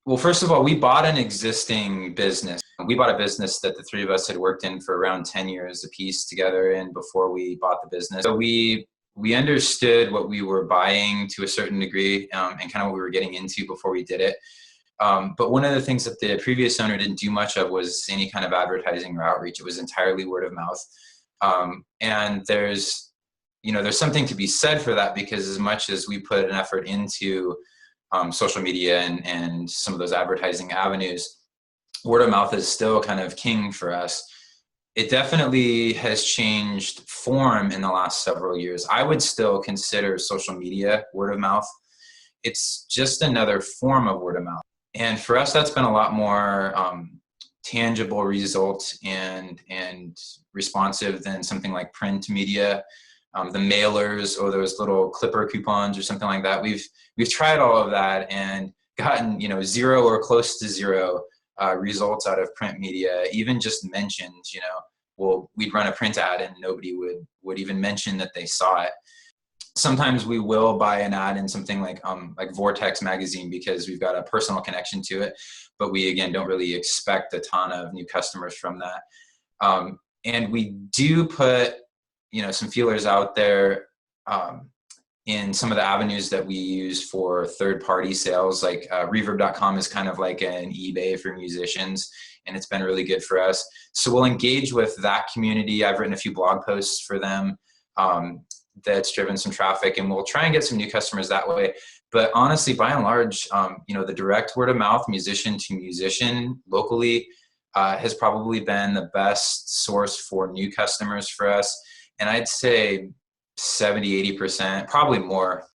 Well, first of all, we bought an existing business. We bought a business that the three of us had worked in for around 10 years apiece together and before we bought the business. So we understood what we were buying to a certain degree, and kind of what we were getting into before we did it. But one of the things that the previous owner didn't do much of was any kind of advertising or outreach. It was entirely word of mouth. And there's something to be said for that, because as much as we put an effort into social media and some of those advertising avenues, word of mouth is still kind of king for us. It definitely has changed form in the last several years. I would still consider social media word of mouth. It's just another form of word of mouth. And for us, that's been a lot more tangible result and responsive than something like print media, the mailers or those little clipper coupons or something like that. We've tried all of that and gotten zero or close to zero results out of print media. Even just mentions, well, we'd run a print ad and nobody would even mention that they saw it. Sometimes we will buy an ad in something like Vortex magazine because we've got a personal connection to it, but we again don't really expect a ton of new customers from that. And we do put some feelers out there in some of the avenues that we use for third-party sales. Like reverb.com is kind of like an eBay for musicians, and it's been really good for us. So we'll engage with that community. I've written a few blog posts for them that's driven some traffic, and we'll try and get some new customers that way. But honestly, by and large, the direct word of mouth, musician to musician locally, has probably been the best source for new customers for us. And I'd say 70, 80%, probably more,